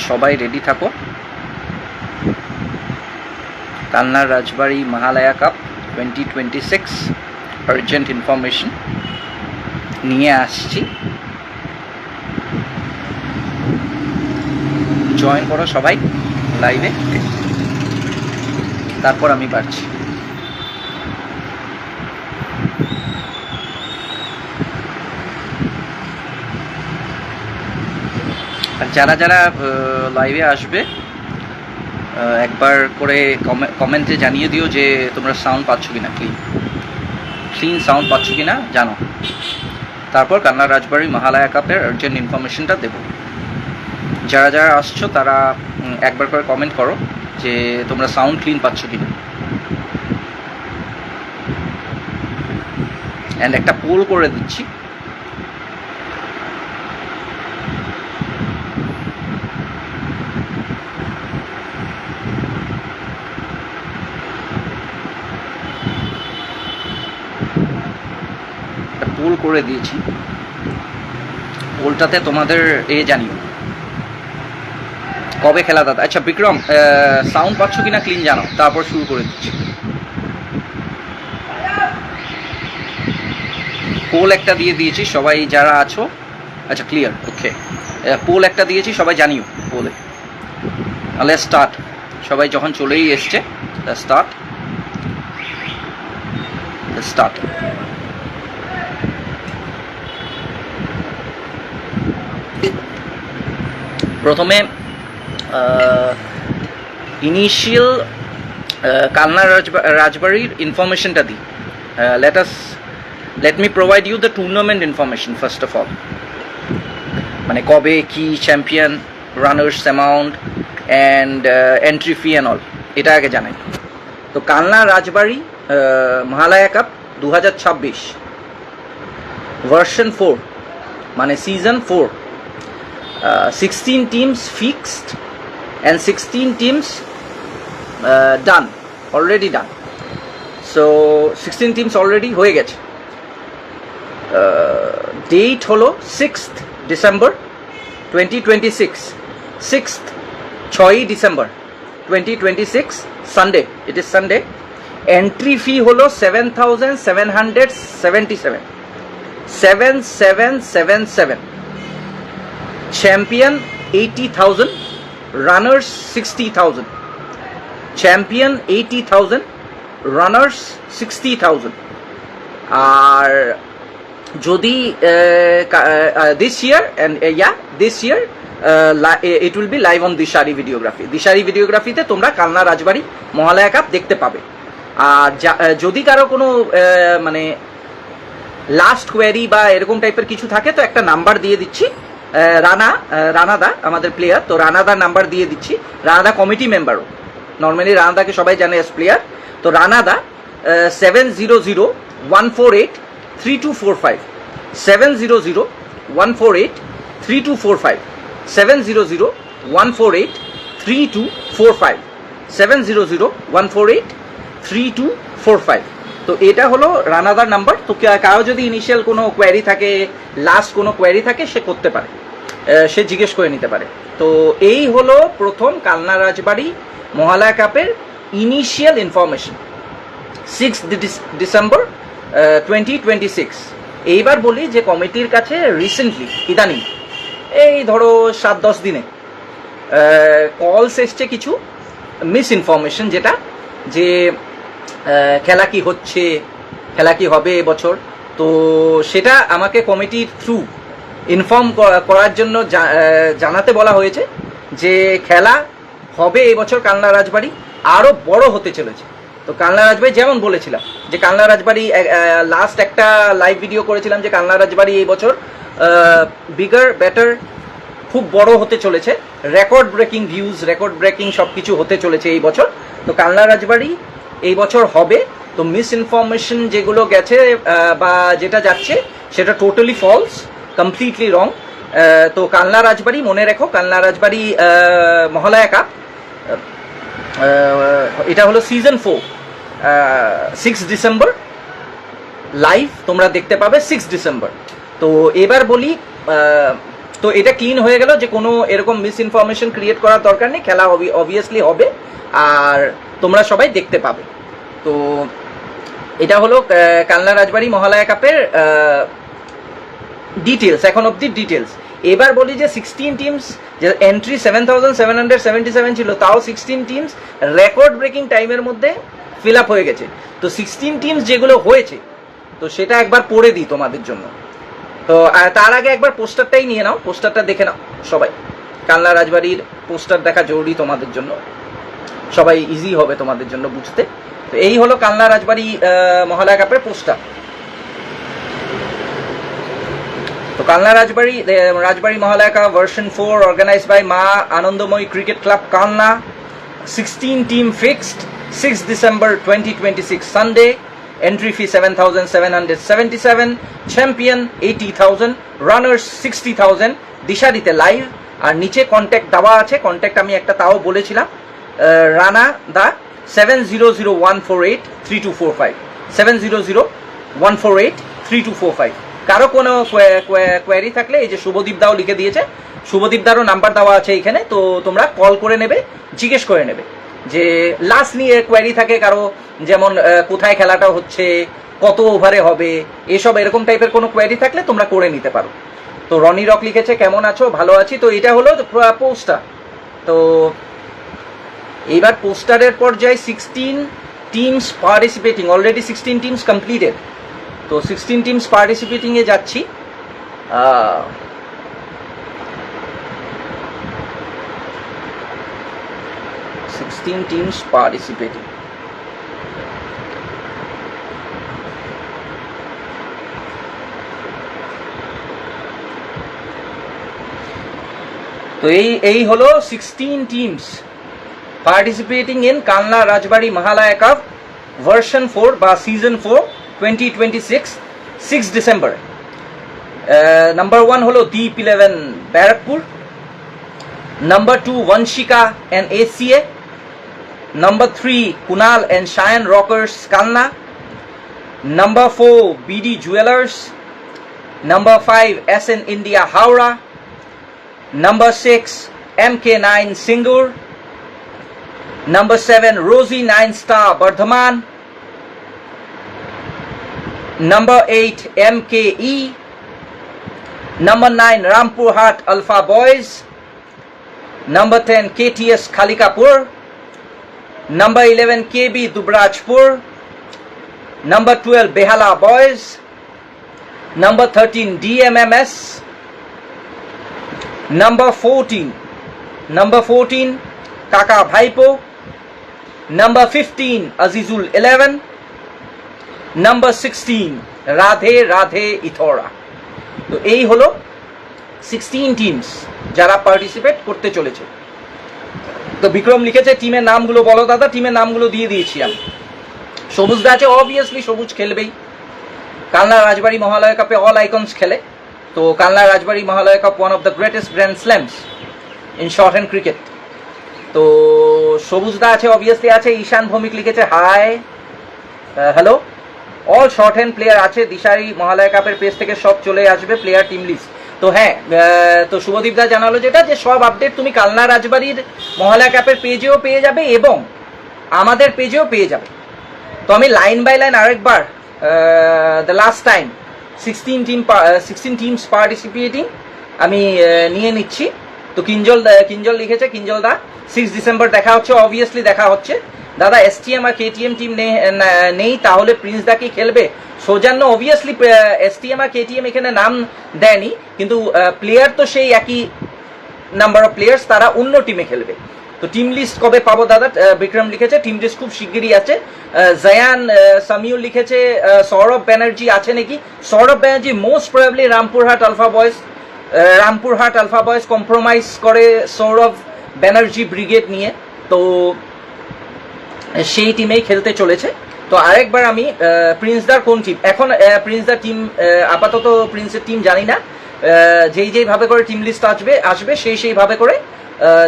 সবাই রেডি থাকো। Kalna Rajbari Mahalaya cup 2026 urgent information নিয়ে আসছি। জয়েন করো সবাই লাইভে, তারপর আমি পারছি। আর যারা যারা লাইভে আসবে একবার করে কমেন্টে জানিয়ে দিও যে তোমরা সাউন্ড পাচ্ছ কিনা, ক্লিন সাউন্ড পাচ্ছ কিনা জানো। তারপর কালনা রাজবাড়ি মহালয়া কাপের আর্জেন্ট ইনফরমেশনটা দেবো। যারা যারা আসছো তারা একবার করে কমেন্ট করো যে তোমরা সাউন্ড ক্লিন পাচ্ছ কিনা। অ্যান্ড একটা পোল করে দিচ্ছি, পোল করে দিয়েছি। পোলটাতে তোমাদের জানিও কবে খেলা দাদা। আচ্ছা বিক্রম, সাউন্ড পাচ্ছ কিনা ক্লিন জানো, তারপর শুরু করে দিচ্ছি। পোল একটা দিয়ে দিয়েছি, সবাই যারা আছো। আচ্ছা ক্লিয়ার, ওকে। পোল একটা দিয়েছি, সবাই জানিও পোলে। তাহলে স্টার্ট, সবাই যখন চলেই এসছে স্টার্ট। প্রথমে ইনিশিয়াল কালনা রাজবাড়ির ইনফরমেশনটা দিই। let me provide you the tournament information first of all, মানে কবে কি champion, runners amount and entry fee and all, এটা আগে জানাই। তো কালনা রাজবাড়ি মহালয়া কাপ 2026 ভার্সন 4 মানে season 4, 16 teams fixed and 16 teams already done. So 16 teams already হয়ে গেছে। ডেট হলো 6th December 2026, 6th December 2026 Sunday, it is Sunday. Entry fee হলো 7,777 champion 80,000, runners 60,000। Champion 80,000, runners 60,000। আর যদি this year it will be live on Dishari videography. Dishari ভিডিওগ্রাফিতে তোমরা Kalna Rajbari Mahalaya cup দেখতে পাবে। আর যদি কারো কোনো মানে লাস্ট কোয়ারি বা এরকম টাইপের কিছু থাকে তো একটা নাম্বার দিয়ে দিচ্ছি। রানাদা আমাদের প্লেয়ার, তো রানাদার নাম্বার দিয়ে দিচ্ছি। রানাদা কমিটি মেম্বারও, নর্মালি রানাদাকে সবাই জানে এস প্লেয়ার। তো রানাদা 700-148-3245, 700-148-3245, 700-148-3245, 700-148-3245। তো এটা হলো রানাদার নাম্বার। তো কারো যদি ইনিশিয়াল কোনো কোয়ারি থাকে, লাস্ট কোনো কোয়ারি থাকে, সে করতে পারে, সে জিজ্ঞেস করে নিতে পারে। তো এই হলো প্রথম কালনা রাজবাড়ি মহালয়া কাপের ইনিশিয়াল ইনফরমেশন, 6th December 2026। এইবার বলি যে কমিটির কাছে রিসেন্টলি ইদানিং এই ধরো 7-10 দিনে কলস এসছে কিছু মিস ইনফরমেশন, যেটা যে খেলা কি হচ্ছে, খেলা কি হবে এবছর। তো সেটা আমাকে কমিটির থ্রু ইনফর্ম করার জন্য জানাতে বলা হয়েছে যে খেলা হবে এবছর কালনা রাজবাড়ি আরও বড় হতে চলেছে। তো কালনা রাজবাড়ি যেমন বলেছিলাম যে কালনা রাজবাড়ি লাস্ট একটা লাইভ ভিডিও করেছিলাম যে কালনা রাজবাড়ি এই বছর বিগার বেটার খুব বড় হতে চলেছে, record breaking views, record breaking সব কিছু হতে চলেছে এই বছর। তো কালনা রাজবাড়ি এই বছর হবে। তো মিস ইনফরমেশন যেগুলো গেছে বা যেটা যাচ্ছে সেটা টোটালি ফলস, কমপ্লিটলি রং। তো কালনা রাজবাড়ি মনে রেখো, কালনা রাজবাড়ি মহালয়া কাপ এটা হলো সিজন 4, 6 ডিসেম্বর লাইভ তোমরা দেখতে পাবে 6 ডিসেম্বর। তো এবার বলি তো এটা ক্লিন হয়ে গেল, যে কোনো এরকম মিস ইনফরমেশন ক্রিয়েট করার দরকার নেই, খেলা অবভিয়াসলি হবে আর তোমরা সবাই দেখতে পাবে। তো এটা হলো কালনা রাজবাড়ি মহালয়া কাপের ডিটেলস, এখন অব্দি ডিটেলস। এবার বলি যে 16 টিমস, যে এন্ট্রি 7777 ছিল, তাও 16 টিমস রেকর্ড ব্রেকিং টাইমের মধ্যে ফিল আপ হয়ে গেছে। তো 16 টিমস যেগুলো হয়েছে, তো সেটা একবার পড়ে দিই তোমাদের জন্য। তো তার আগে একবার পোস্টারটাই নিয়ে নাও, পোস্টারটা দেখে নাও সবাই। কালনা রাজবাড়ির পোস্টার দেখা জরুরি তোমাদের জন্য, সবাই ইজি হবে তোমাদের জন্য বুঝতে। তো এই হলো কালনা রাজবাড়ি মহালয়া কাপের পোস্টার। তো Kalna Rajbari Mahalaya cup version 4 organized by Maa Anandamayee cricket club Kalna, 16 team fixed, 6 December 2026 Sunday, entry fee 7,777, champion 80,000, runners 60,000, দিশারিতে লাইভ। আর নিচে কন্ট্যাক্ট দেওয়া আছে, কন্ট্যাক্ট আমি একটা তাও বলেছিলাম, রানা দা 7001483245, 7001483245। কারো কোনো কোয়ারি থাকলে এই যে শুভদীপ দাও লিখে দিয়েছে, শুভদীপ দারও নাম্বার দেওয়া আছে এখানে, তো তোমরা কল করে নেবে, জিজ্ঞেস করে নেবে যে লাস্ট নিয়ে কোয়ারি থাকে কারো, যেমন কোথায় খেলাটা হচ্ছে, কত ওভারে হবে, এসব এরকম টাইপের কোনো কোয়ারি থাকলে তোমরা করে নিতে পারো। তো রনি রক লিখেছে কেমন আছো, ভালো আছি। তো এটা হলো পোস্টার। তো এইবার পোস্টারের পর যাই 16 teams participating, already 16 teams completed. তো 16 টিমস পার্টিসিপেটিংয়ে যাচ্ছি। 16 teams participating. তো এই হলো 16 teams participating in Kalna Rajbari Mahalaya cup version 4 বা সিজন 4 2026 6 ডিসেম্বর। নাম্বার 1 হলো দীপ 11 Barrackpore, number 2 Vanshika and ACA, number 3 Kunal and Cheyenne Rockers Kalna, number 4 BD Jewelers, number 5 SN India Howrah, number 6 MK9 Singur, number 7 Rosie 9 Star Bardhaman, number 8 MKE, number 9 Rampur Hat Alpha Boys, number 10 KTS Kalikapur, number 11 KB Dubrajpur, number 12 Behala Boys, number 13 DMMS, number 14 Kaka Bhaipo, number 15 Azizul 11, number 16 Radhe Radhe Ithora। তো এই হলো 16 teams যারা participate করতে চলেছে। তো বিক্রম লিখেছে টিমের নামগুলো বলো দাদা। টিমের নামগুলো দিয়ে দিয়েছি আমি। সবুজ দা আছে, অবভিয়াসলি সবুজ খেলবেই। কালনা রাজবাড়ি মহালয়া কাপে অল আইকনস খেলে। তো Kalna Rajbari Mahalaya cup one of the greatest grand slams in short hand cricket. তো সবুজ দা আছে, অবভিয়াসলি আছে। ঈশান ভৌমিক লিখেছে hi, hello. All short hand player আছে, দিশারি মহালয়া কাপের পেজ থেকে সব চলে আসবে প্লেয়ার টিম লিস্ট। তো হ্যাঁ, তো শুভদীপ দা জানালো যেটা, যে সব আপডেট তুমি কালনা রাজবাড়ির মহালয়া কাপের পেজেও পেয়ে যাবে এবং আমাদের পেজেও পেয়ে যাবে। তো আমি লাইন বাই লাইন আরেকবার the last time 16 teams participating আমি নিয়ে নিচ্ছি। তো কিঞ্জল লিখেছে, কিঞ্জল দা 6 ডিসেম্বর দেখা হচ্ছে। অবভিয়াসলি দেখা হচ্ছে দাদা। STM আর KTM টিম নেই, তাহলে প্রিন্স দা কি খেলবে? সৌজন্য অবভিয়াসলি STM আর KTM এখানে নাম দেয়নি, কিন্তু প্লেয়ার তো সেই একই নাম্বার অফ প্লেয়ার্স, তারা অন্য টিমে খেলবে। তো টিম লিস্ট কবে পাবো দাদা? বিক্রম লিখেছে টিম লিস্ট খুব শিগগিরই আছে। জায়ান সামিউল লিখেছে সৌরভ ব্যানার্জি আছে নাকি? Sourav Banerjee most probably Rampurhat alpha boys compromise করে সৌরভ ব্যানার্জি ব্রিগেড নিয়ে, তো সেই টিমেই খেলতে চলেছে। তো আরেকবার আমি প্রিন্সদার কোন টিম, এখন প্রিন্সদার টিম আপাতত প্রিন্সের টিম জানি না, যেইভাবে করে টিম লিস্ট আসবে সেইভাবে করে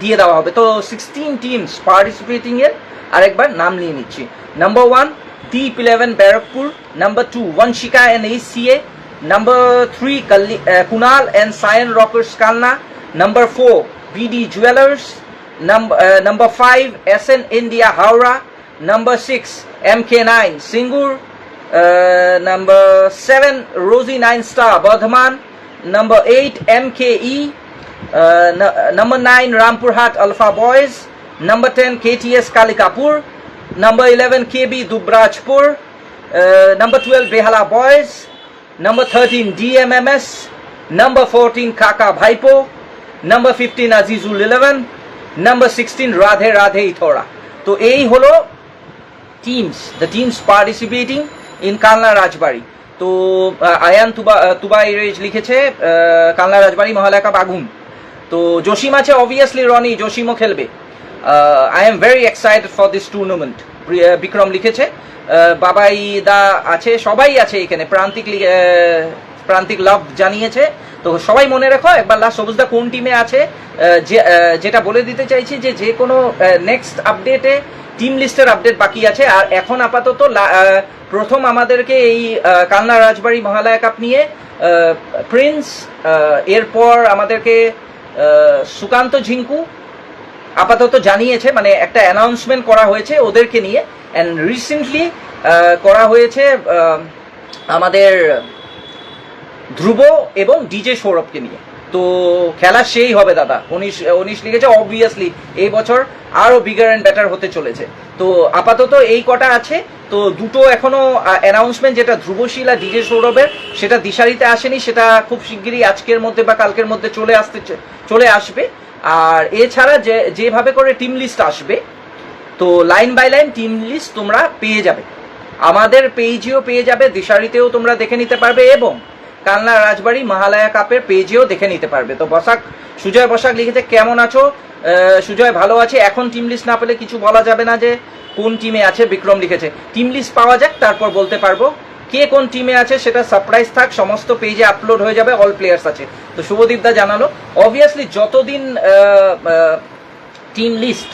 দিয়ে দেওয়া হবে। তো 16 টিমস পার্টিসিপেটিং এর আরেকবার নাম নিয়ে নিচ্ছি। Number 1 Deep 11 Barrackpore, number 2 Vanshika and ACA, Number 3, Kunal and Cyan Rockers Kalna. Number 4, BD Jewelers. Number 5, SN India Howrah. Number 6, MK9 Singur. Number 7, Rosie 9 Star Bardhaman. Number 8, MKE. Number 9, Rampurhat Alpha Boys. Number 10, KTS Kalikapur. Number 11, KB Dubrajpur. Number 12, Behala Boys. Number 13, DMMS. Number 14, Kaka Bhaipo. Number 15, Azizul 11. Number 16, Radhe Radhe Ithora. তো এই হলো the teams participating in Kalna Rajbari. তো আয়ান তুবাই লিখেছে Kalna Rajbari Mahalaya cup আগুন। তো জসিম আছে, obviously Rony জসিমও খেলবে। I am very excited for this tournament, Bikram লিখেছে। বাবাই দা আছে, সবাই আছে এখানে। প্রান্তিক লাভ জানিয়েছে। তো সবাই মনে রাখো একবার লাস্ট সবুজদা কোন টিমে আছে যেটা বলে দিতে চাইছি যে কোনো নেক্সট আপডেটে টিম লিস্টের আপডেট বাকি আছে। আর এখন আপাতত প্রথম আমাদেরকে এই কালনা রাজবাড়ি মহালয়া কাপ নিয়ে প্রিন্স, এরপর আমাদেরকে সুকান্ত ঝিঙ্কু আপাতত জানিয়েছে, মানে একটা অ্যানাউন্সমেন্ট করা হয়েছে ওদেরকে নিয়ে। অ্যান্ড রিসেন্টলি করা হয়েছে আমাদের ধ্রুব এবং ডিজে সৌরভকে নিয়ে। তো খেলা সেই হবে দাদা। উনিশ লিখেছে অবভিয়াসলি এই বছর আরো বিগার অ্যান্ড বেটার হতে চলেছে। তো আপাতত এই কটা আছে। তো দুটো এখনো অ্যানাউন্সমেন্ট, যেটা ধ্রুবশীল আর ডিজে সৌরভের, সেটা দিশারিতে আসেনি, সেটা খুব শিগগিরই আজকের মধ্যে বা কালকের মধ্যে চলে আসবে। আর এছাড়া যেভাবে করে টিম লিস্ট আসবে, তো line by line team list তোমরা পেয়ে যাবে, আমাদের পেজেও পেয়ে যাবে, দিশারিতেও তোমরা দেখে নিতে পারবে এবং কালনা রাজবাড়ি মহালয়া কাপের পেজেও দেখে নিতে পারবে। তো সুজয় বসাক লিখেছে কেমন আছো? সুজয় ভালো আছে। এখন টিম লিস্ট না পেলে কিছু বলা যাবে না যে কোন টিমে আছে। বিক্রম লিখেছে টিম লিস্ট পাওয়া যাক, তারপর বলতে পারবো কে কোন টিমে আছে। সেটা সারপ্রাইজ থাক, সমস্ত পেজে আপলোড হয়ে যাবে, অল প্লেয়ার্স আছে। তো শুভদীপ দা জানালো অবভিয়াসলি যতদিন টিম লিস্ট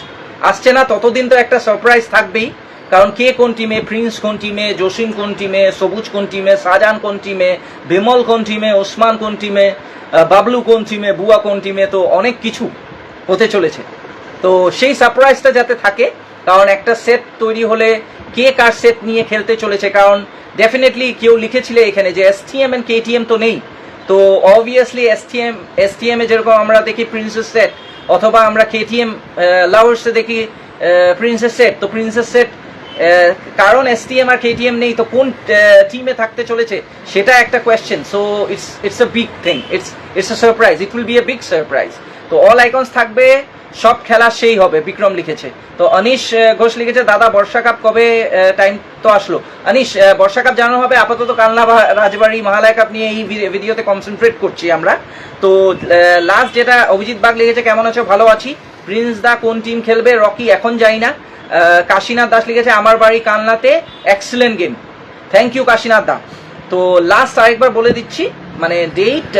আসছে না ততদিন তো একটা সারপ্রাইজ থাকবেই। কারণ কে কোন টিমে, প্রিন্স কোন টিমে, জসিম কোন টিমে, সবুজ কোন টিমে, শাহজাহান কোন টিমে, বিমল কোন টিমে, ওসমান কোন টিমে, বাবলু কোন টিমে, বুয়া কোন টিমে, তো অনেক কিছু হতে চলেছে। তো সেই সারপ্রাইজটা যাতে থাকে, কারণ একটা সেট তৈরি হলে কে কার সেট নিয়ে খেলতে চলেছে। কারণ ডেফিনেটলি কেউ লিখেছিলে এখানে যে এসটিএম এন্ড কেটিএম তো নেই। তো অবভিয়াসলি এসটিএম এ যেরকম আমরা দেখি প্রিন্সেস সেট, অথবা আমরা কেটিএম লাভার্সে দেখি প্রিন্সেস সেট। তো প্রিন্সেস সেট কারণ এসটিএম আর কেটিএম নেই, তো কোন টিমে থাকতে চলেছে সেটা একটা question. So it's a big thing, it's a surprise, it will B a big surprise. তো অল আইকনস থাকবে, সব খেলা সেই হবে, বিক্রম লিখেছে। তো অনিশ ঘোষ লিখেছে দাদা বর্ষা কাপ কবে, টাইম তো আসলো। অনিশ, বর্ষা কাপ জানানো হবে, আপাতত কালনা রাজবাড়ি মহালয়া কাপ নিয়ে এই ভিডিওতে কনসেন্ট্রেট করছি আমরা। তো লাস্ট যেটা অভিজিৎ বাগ লিখেছে কেমন আছো? ভালো আছি। প্রিন্স দা কোন টিম খেলবে? রকি এখন যাই না। কাশীনাথ দাস লিখেছে আমার বাড়ি কালনাতে, excellent game. Thank you Kashinath দা। তো লাস্ট আরেকবার বলে দিচ্ছি, মানে date,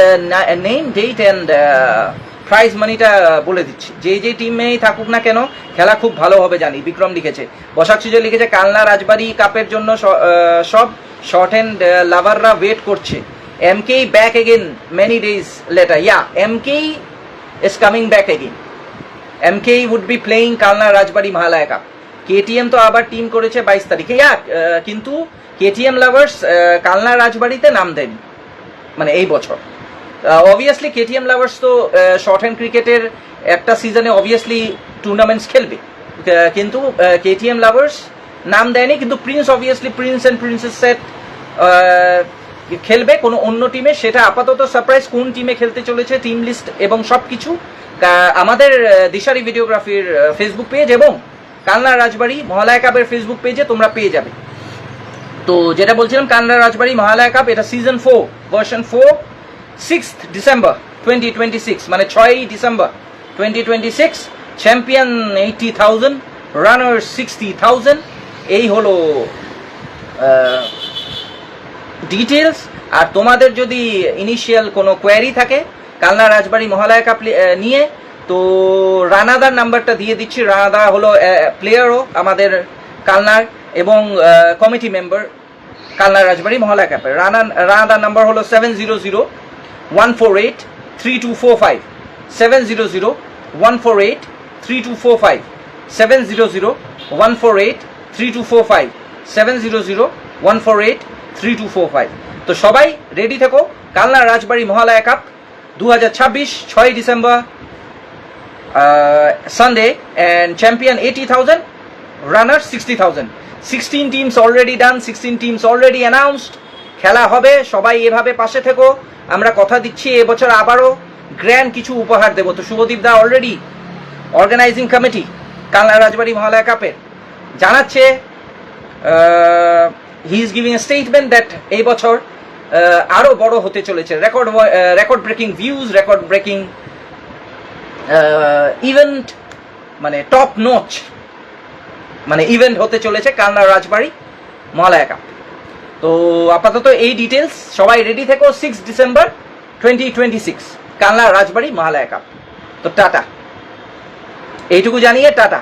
name, date and prize মানিটা বলে দিচ্ছি। যে টিমেই থাকুক না কেন খেলা খুব ভালো হবে জানি। বিক্রম লিখেছে। বসাক সুজয় লিখেছে কালনা রাজবাড়ি কাপের জন্য সব শর্ট হ্যান্ড লাভাররা ওয়েট করছে। MK back again many days later. Yeah, MK is coming back again. MK would be playing Kalna Rajbari Mahalaya cup. KTM তো আবার টিম করেছে 22 তারিখে। ইয়া, কিন্তু কেটিএম লাভার্স কালনা রাজবাড়িতে নাম দেয়নি, মানে এই বছর। অবভিয়াসলি কেটিএম লাভার্স তো শর্ট হ্যান্ড ক্রিকেটের একটা সিজনে অবভিয়াসলি টুর্নামেন্টস খেলবে, কিন্তু কেটিএম লাভার্স নাম দেয়নি। কিন্তু Prince obviously Prince and princess set খেলবে কোনো অন্য টিমে, সেটা আপাতত সারপ্রাইজ। কোন টিমে খেলতে চলেছে, টিম লিস্ট এবং সব কিছু আমাদের দিশারি ভিডিওগ্রাফির ফেসবুক পেজ এবং কালনা রাজবাড়ি মহালয়া কাপের ফেসবুক পেজে তোমরা পেয়ে যাবে। তো যেটা বলছিলাম, কালনা রাজবাড়ি মহালয়া কাপ এটা সিজন 4 ভার্সন 4, 6th ডিসেম্বর 2026, মানে 6ই ডিসেম্বর 2026। চ্যাম্পিয়ন 80,000, রানার 60,000। এই হলো ডিটেলস। আর তোমাদের যদি ইনিশিয়াল কোনো কোয়ারি থাকে কালনা রাজবাড়ি মহালয়া কাপ নিয়ে, তো রানাদার নাম্বারটা দিয়ে দিচ্ছি। রানাদা হলো প্লেয়ারও আমাদের কালনার এবং কমিটি মেম্বার কালনা রাজবাড়ি মহালয়া কাপের। রানাদার নাম্বার হলো 700-148-3245, 700-148-3245, 700-148-3245, 700-148-3245। তো সবাই রেডি থেকো, Kalna Rajbari Mahalaya cup 2026, 6 December, Sunday, and champion 80,000, runner 60,000. 16 teams already done, 16 teams already announced. খেলা হবে, সবাই এভাবে পাশে থেকো। আমরা কথা দিচ্ছি এবছর আবারও গ্র্যান্ড কিছু উপহার দেবো। তো শুভদীপ দা already organising committee Kalna Rajbari Mahalaya কাপের জানাচ্ছে, he is giving a statement that এই বছর আরও বড় হতে চলেছে, record breaking views, record breaking event, মানে টপ নোচ মানে ইভেন্ট হতে চলেছে কালনা রাজবাড়ি মহালয়া কাপ। তো আপাতত এই ডিটেলস, সবাই রেডি থেকো। 6 ডিসেম্বর 2026 কালনা রাজবাড়ি মহালয়া কাপ। তো টাটা, এইটুকু জানিয়ে টাটা।